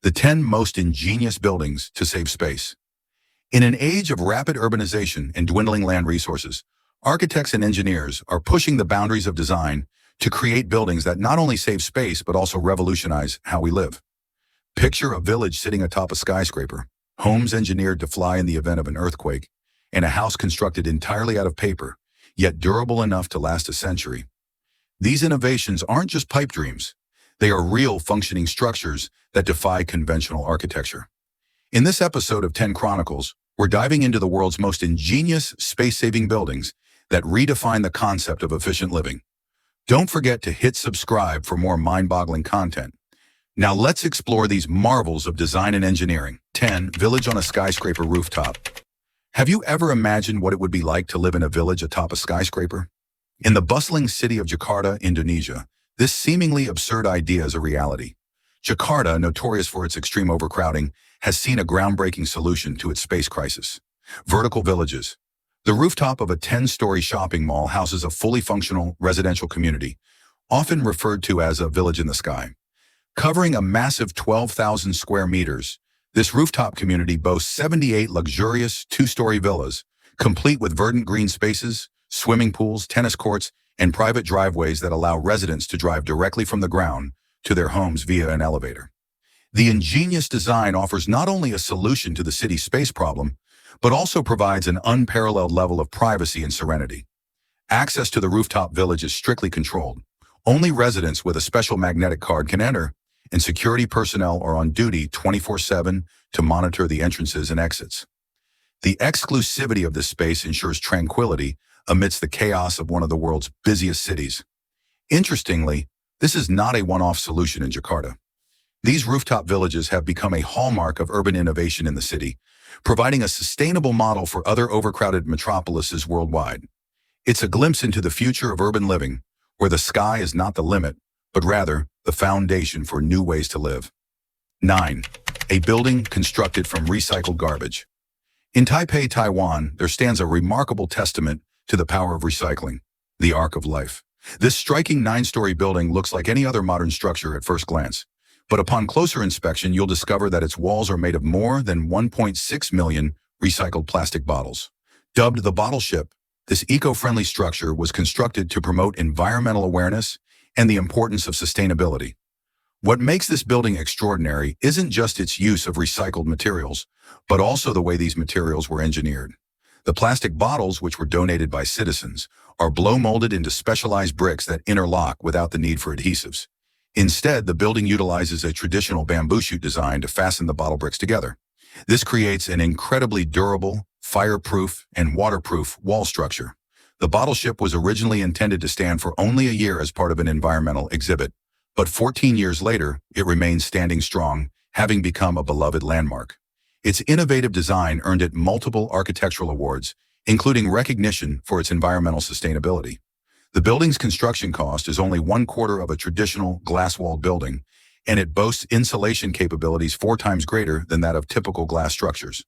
the 10 most ingenious buildings to save space. In an age of rapid urbanization and dwindling land resources, architects and engineers are pushing the boundaries of design to create buildings that not only save space but also revolutionize how we live. Picture a village sitting atop a skyscraper, homes engineered to fly in the event of an earthquake, and a house constructed entirely out of paper, yet durable enough to last a century. These innovations aren't just pipe dreams. They are real functioning structures that defy conventional architecture. In this episode of 10 Chronicles, we're diving into the world's most ingenious space-saving buildings that redefine the concept of efficient living. Don't forget to hit subscribe for more mind-boggling content. Now let's explore these marvels of design and engineering. 10. Village on a skyscraper rooftop. Have you ever imagined what it would be like to live in a village atop a skyscraper? In the bustling city of Jakarta, Indonesia, this seemingly absurd idea is a reality. Jakarta, notorious for its extreme overcrowding, has seen a groundbreaking solution to its space crisis. Vertical villages. The rooftop of a 10-story shopping mall houses a fully functional residential community, often referred to as a village in the sky. Covering a massive 12,000 square meters, this rooftop community boasts 78 luxurious two-story villas, complete with verdant green spaces, swimming pools, tennis courts, and private driveways that allow residents to drive directly from the ground to their homes via an elevator. The ingenious design offers not only a solution to the city's space problem, but also provides an unparalleled level of privacy and serenity. Access to the rooftop village is strictly controlled. Only residents with a special magnetic card can enter, and security personnel are on duty 24/7 to monitor the entrances and exits. The exclusivity of this space ensures tranquility amidst the chaos of one of the world's busiest cities. Interestingly, this is not a one-off solution in Jakarta. These rooftop villages have become a hallmark of urban innovation in the city, providing a sustainable model for other overcrowded metropolises worldwide. It's a glimpse into the future of urban living, where the sky is not the limit, but rather the foundation for new ways to live. 9. A building constructed from recycled garbage. In Taipei, Taiwan, there stands a remarkable testament to the power of recycling, the Arc of Life. This striking 9-story building looks like any other modern structure at first glance, but upon closer inspection, you'll discover that its walls are made of more than 1.6 million recycled plastic bottles. Dubbed the Bottle Ship, this eco-friendly structure was constructed to promote environmental awareness and the importance of sustainability. What makes this building extraordinary isn't just its use of recycled materials, but also the way these materials were engineered. The plastic bottles, which were donated by citizens, are blow-molded into specialized bricks that interlock without the need for adhesives. Instead, the building utilizes a traditional bamboo shoot design to fasten the bottle bricks together. This creates an incredibly durable, fireproof, and waterproof wall structure. The Bottle Ship was originally intended to stand for only a year as part of an environmental exhibit, but 14 years later, it remains standing strong, having become a beloved landmark. Its innovative design earned it multiple architectural awards, including recognition for its environmental sustainability. The building's construction cost is only 1/4 of a traditional glass-walled building, and it boasts insulation capabilities 4 times greater than that of typical glass structures.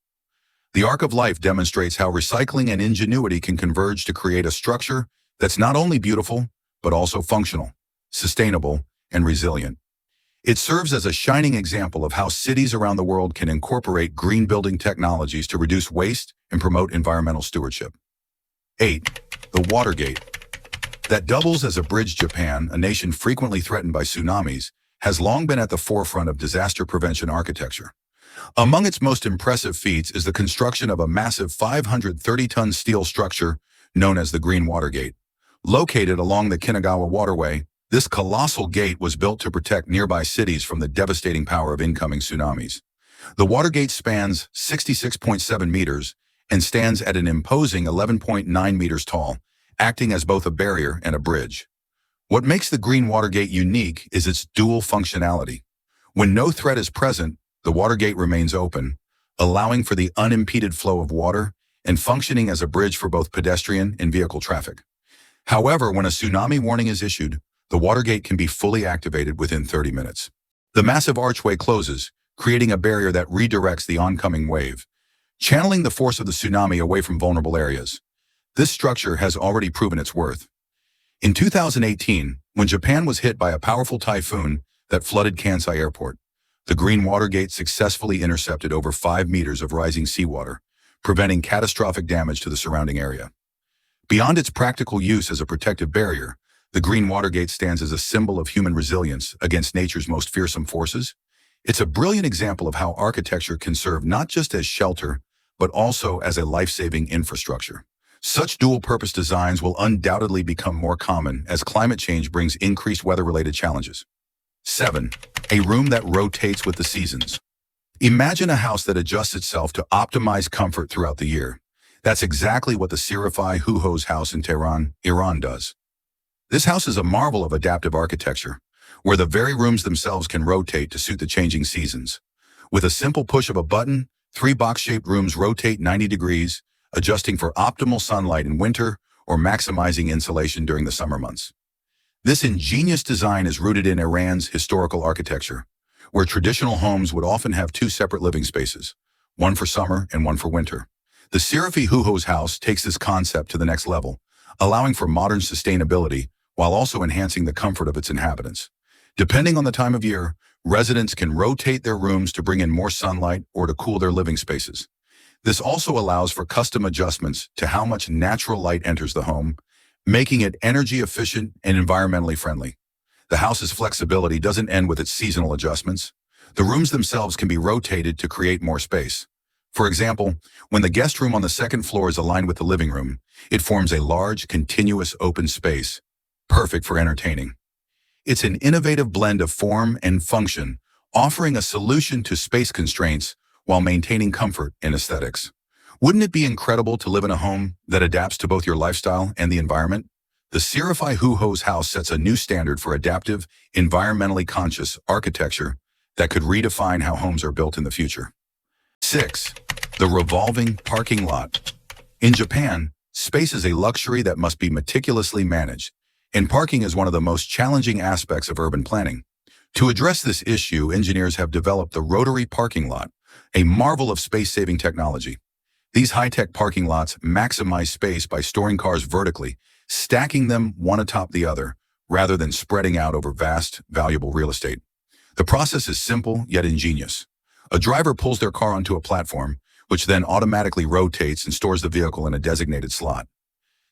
The Arc of Life demonstrates how recycling and ingenuity can converge to create a structure that's not only beautiful, but also functional, sustainable, and resilient. It serves as a shining example of how cities around the world can incorporate green building technologies to reduce waste and promote environmental stewardship. 8. The Watergate. That doubles as a bridge. Japan, a nation frequently threatened by tsunamis, has long been at the forefront of disaster prevention architecture. Among its most impressive feats is the construction of a massive 530-ton steel structure known as the Green Watergate. Located along the Kanagawa Waterway, this colossal gate was built to protect nearby cities from the devastating power of incoming tsunamis. The Watergate spans 66.7 meters and stands at an imposing 11.9 meters tall, acting as both a barrier and a bridge. What makes the Green Watergate unique is its dual functionality. When no threat is present, the Watergate remains open, allowing for the unimpeded flow of water and functioning as a bridge for both pedestrian and vehicle traffic. However, when a tsunami warning is issued, the Watergate can be fully activated within 30 minutes. The massive archway closes, creating a barrier that redirects the oncoming wave, channeling the force of the tsunami away from vulnerable areas. This structure has already proven its worth. In 2018, when Japan was hit by a powerful typhoon that flooded Kansai Airport, The green Watergate successfully intercepted over 5 meters of rising seawater, preventing catastrophic damage to the surrounding area. Beyond its practical use as a protective barrier, the green Watergate stands as a symbol of human resilience against nature's most fearsome forces. It's a brilliant example of how architecture can serve not just as shelter, but also as a life-saving infrastructure. Such dual-purpose designs will undoubtedly become more common as climate change brings increased weather-related challenges. 7. A room that rotates with the seasons. Imagine a house that adjusts itself to optimize comfort throughout the year. That's exactly what the Sirifai Huho's house in Tehran, Iran does. This house is a marvel of adaptive architecture, where the very rooms themselves can rotate to suit the changing seasons. With a simple push of a button, 3 box-shaped rooms rotate 90 degrees, adjusting for optimal sunlight in winter or maximizing insulation during the summer months. This ingenious design is rooted in Iran's historical architecture, where traditional homes would often have 2 separate living spaces, one for summer and one for winter. The Sirifai Huho's house takes this concept to the next level, allowing for modern sustainability while also enhancing the comfort of its inhabitants. Depending on the time of year, residents can rotate their rooms to bring in more sunlight or to cool their living spaces. This also allows for custom adjustments to how much natural light enters the home, making it energy efficient and environmentally friendly. The house's flexibility doesn't end with its seasonal adjustments. The rooms themselves can be rotated to create more space. For example, when the guest room on the second floor is aligned with the living room, it forms a large, continuous open space, perfect for entertaining. It's an innovative blend of form and function, offering a solution to space constraints while maintaining comfort and aesthetics. Wouldn't it be incredible to live in a home that adapts to both your lifestyle and the environment? The Sirifai Huho's house sets a new standard for adaptive, environmentally conscious architecture that could redefine how homes are built in the future. 6. The revolving parking lot. In Japan, space is a luxury that must be meticulously managed, and parking is one of the most challenging aspects of urban planning. To address this issue, engineers have developed the rotary parking lot, a marvel of space-saving technology. These high-tech parking lots maximize space by storing cars vertically, stacking them one atop the other, rather than spreading out over vast, valuable real estate. The process is simple yet ingenious. A driver pulls their car onto a platform, which then automatically rotates and stores the vehicle in a designated slot.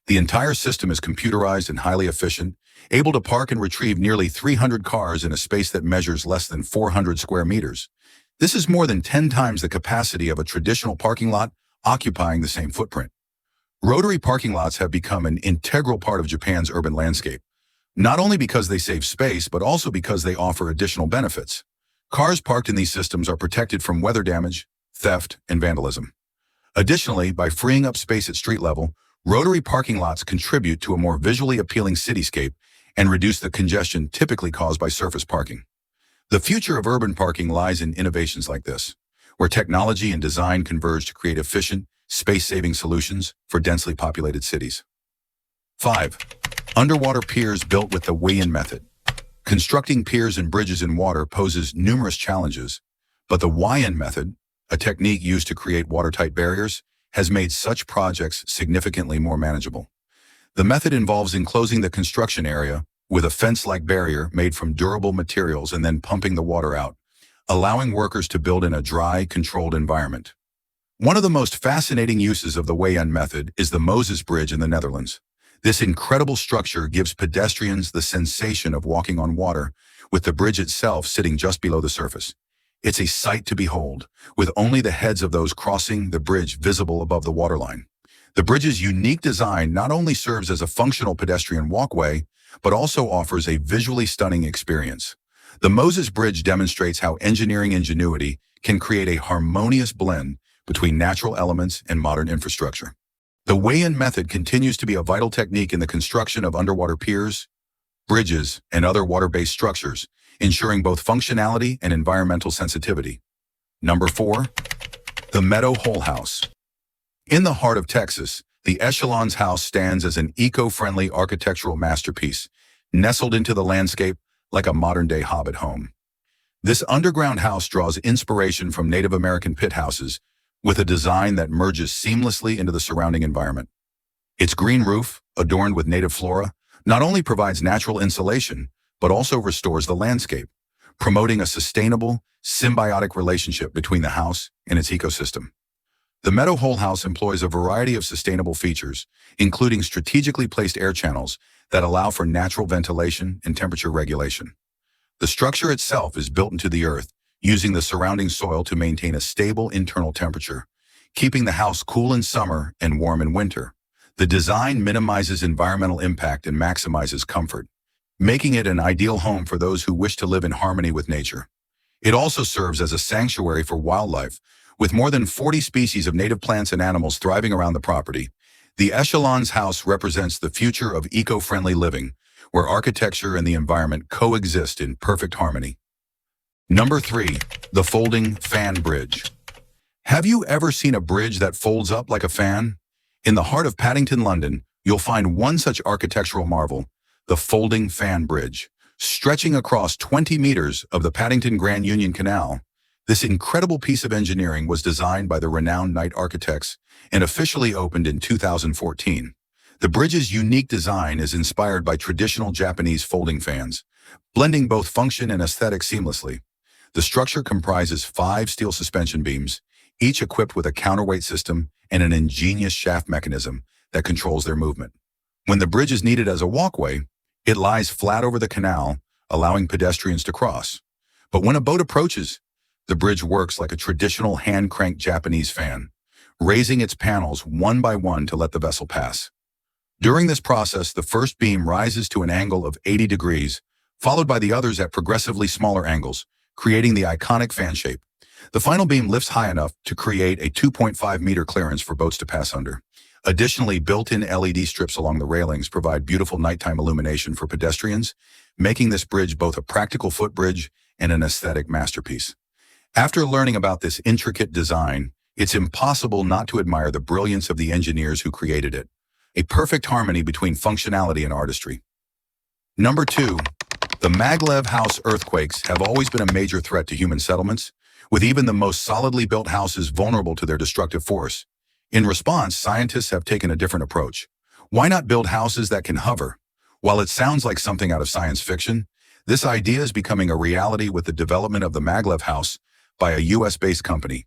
The entire system is computerized and highly efficient, able to park and retrieve nearly 300 cars in a space that measures less than 400 square meters. This is more than 10 times the capacity of a traditional parking lot, occupying the same footprint. Rotary parking lots have become an integral part of Japan's urban landscape, not only because they save space, but also because they offer additional benefits. Cars parked in these systems are protected from weather damage, theft, and vandalism. Additionally, by freeing up space at street level, rotary parking lots contribute to a more visually appealing cityscape and reduce the congestion typically caused by surface parking. The future of urban parking lies in innovations like this, where technology and design converge to create efficient, space-saving solutions for densely populated cities. 5. Underwater piers built with the Weian method. Constructing piers and bridges in water poses numerous challenges, but the Weian method, a technique used to create watertight barriers, has made such projects significantly more manageable. The method involves enclosing the construction area with a fence-like barrier made from durable materials and then pumping the water out, allowing workers to build in a dry, controlled environment. One of the most fascinating uses of the Weian method is the Moses Bridge in the Netherlands. This incredible structure gives pedestrians the sensation of walking on water, with the bridge itself sitting just below the surface. It's a sight to behold, with only the heads of those crossing the bridge visible above the waterline. The bridge's unique design not only serves as a functional pedestrian walkway, but also offers a visually stunning experience. The Moses Bridge demonstrates how engineering ingenuity can create a harmonious blend between natural elements and modern infrastructure. The Weian method continues to be a vital technique in the construction of underwater piers, bridges, and other water-based structures, ensuring both functionality and environmental sensitivity. Number 4. The Meadow Whole House. In the heart of Texas, the Echelon's house stands as an eco-friendly architectural masterpiece, nestled into the landscape like a modern-day hobbit home. This underground house draws inspiration from Native American pit houses, with a design that merges seamlessly into the surrounding environment. Its green roof, adorned with native flora, not only provides natural insulation, but also restores the landscape, promoting a sustainable, symbiotic relationship between the house and its ecosystem. The Meadow whole house employs a variety of sustainable features, including strategically placed air channels that allow for natural ventilation and temperature regulation. The structure itself is built into the earth, using the surrounding soil to maintain a stable internal temperature, keeping the house cool in summer and warm in winter. The design minimizes environmental impact and maximizes comfort, making it an ideal home for those who wish to live in harmony with nature. It also serves as a sanctuary for wildlife, with more than 40 species of native plants and animals thriving around the property. The Echelon's house represents the future of eco-friendly living, where architecture and the environment coexist in perfect harmony. Number 3. The Folding Fan Bridge. Have you ever seen a bridge that folds up like a fan? In the heart of Paddington, London, you'll find one such architectural marvel, the Folding Fan Bridge. Stretching across 20 meters of the Paddington Grand Union Canal, this incredible piece of engineering was designed by the renowned Knight architects and officially opened in 2014. The bridge's unique design is inspired by traditional Japanese folding fans, blending both function and aesthetic seamlessly. The structure comprises 5 steel suspension beams, each equipped with a counterweight system and an ingenious shaft mechanism that controls their movement. When the bridge is needed as a walkway, it lies flat over the canal, allowing pedestrians to cross. But when a boat approaches, the bridge works like a traditional hand-cranked Japanese fan, raising its panels one by one to let the vessel pass. During this process, the first beam rises to an angle of 80 degrees, followed by the others at progressively smaller angles, creating the iconic fan shape. The final beam lifts high enough to create a 2.5-meter clearance for boats to pass under. Additionally, built-in LED strips along the railings provide beautiful nighttime illumination for pedestrians, making this bridge both a practical footbridge and an aesthetic masterpiece. After learning about this intricate design, it's impossible not to admire the brilliance of the engineers who created it, a perfect harmony between functionality and artistry. Number 2. The Maglev house earthquakes have always been a major threat to human settlements, with even the most solidly built houses vulnerable to their destructive force. In response, scientists have taken a different approach. Why not build houses that can hover? While it sounds like something out of science fiction, this idea is becoming a reality with the development of the Maglev house by a US-based company.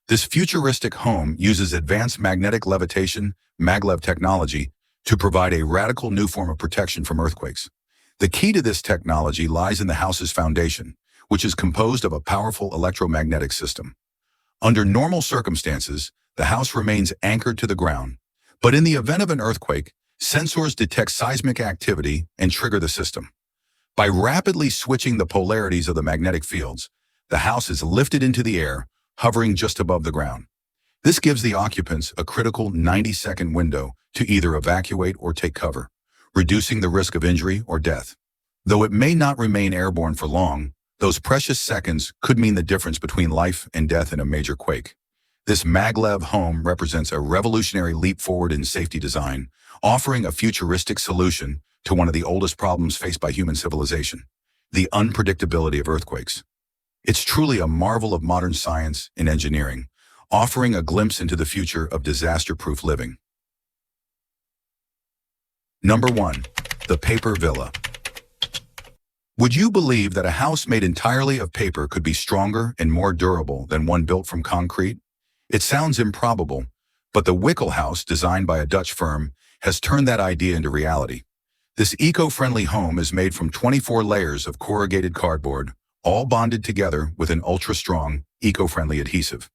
This futuristic home uses advanced magnetic levitation, Maglev technology, to provide a radical new form of protection from earthquakes. The key to this technology lies in the house's foundation, which is composed of a powerful electromagnetic system. Under normal circumstances, the house remains anchored to the ground, but in the event of an earthquake, sensors detect seismic activity and trigger the system. By rapidly switching the polarities of the magnetic fields, the house is lifted into the air, hovering just above the ground. This gives the occupants a critical 90-second window to either evacuate or take cover, reducing the risk of injury or death. Though it may not remain airborne for long, those precious seconds could mean the difference between life and death in a major quake. This Maglev home represents a revolutionary leap forward in safety design, offering a futuristic solution to one of the oldest problems faced by human civilization, the unpredictability of earthquakes. It's truly a marvel of modern science and engineering, offering a glimpse into the future of disaster-proof living. Number 1. The Paper Villa. Would you believe that a house made entirely of paper could be stronger and more durable than one built from concrete? It sounds improbable, but the Wickel house, designed by a Dutch firm, has turned that idea into reality. This eco-friendly home is made from 24 layers of corrugated cardboard, all bonded together with an ultra-strong, eco-friendly adhesive.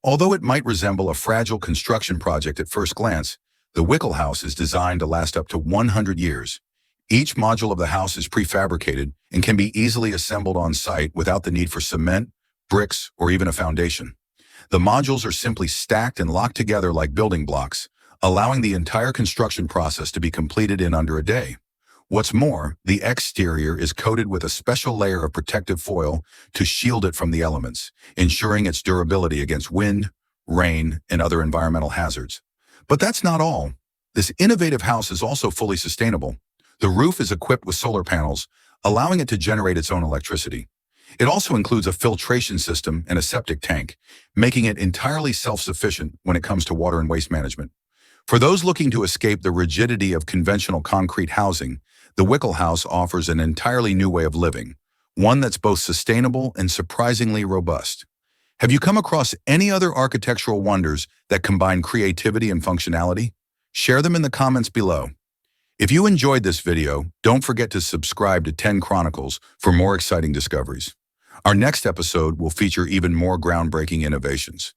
Although it might resemble a fragile construction project at first glance, the Wickel house is designed to last up to 100 years. Each module of the house is prefabricated and can be easily assembled on site without the need for cement, bricks, or even a foundation. The modules are simply stacked and locked together like building blocks, allowing the entire construction process to be completed in under a day. What's more, the exterior is coated with a special layer of protective foil to shield it from the elements, ensuring its durability against wind, rain, and other environmental hazards. But that's not all. This innovative house is also fully sustainable. The roof is equipped with solar panels, allowing it to generate its own electricity. It also includes a filtration system and a septic tank, making it entirely self-sufficient when it comes to water and waste management. For those looking to escape the rigidity of conventional concrete housing, the Wickel house offers an entirely new way of living, one that's both sustainable and surprisingly robust. Have you come across any other architectural wonders that combine creativity and functionality? Share them in the comments below. If you enjoyed this video, don't forget to subscribe to 10 Chronicles for more exciting discoveries. Our next episode will feature even more groundbreaking innovations.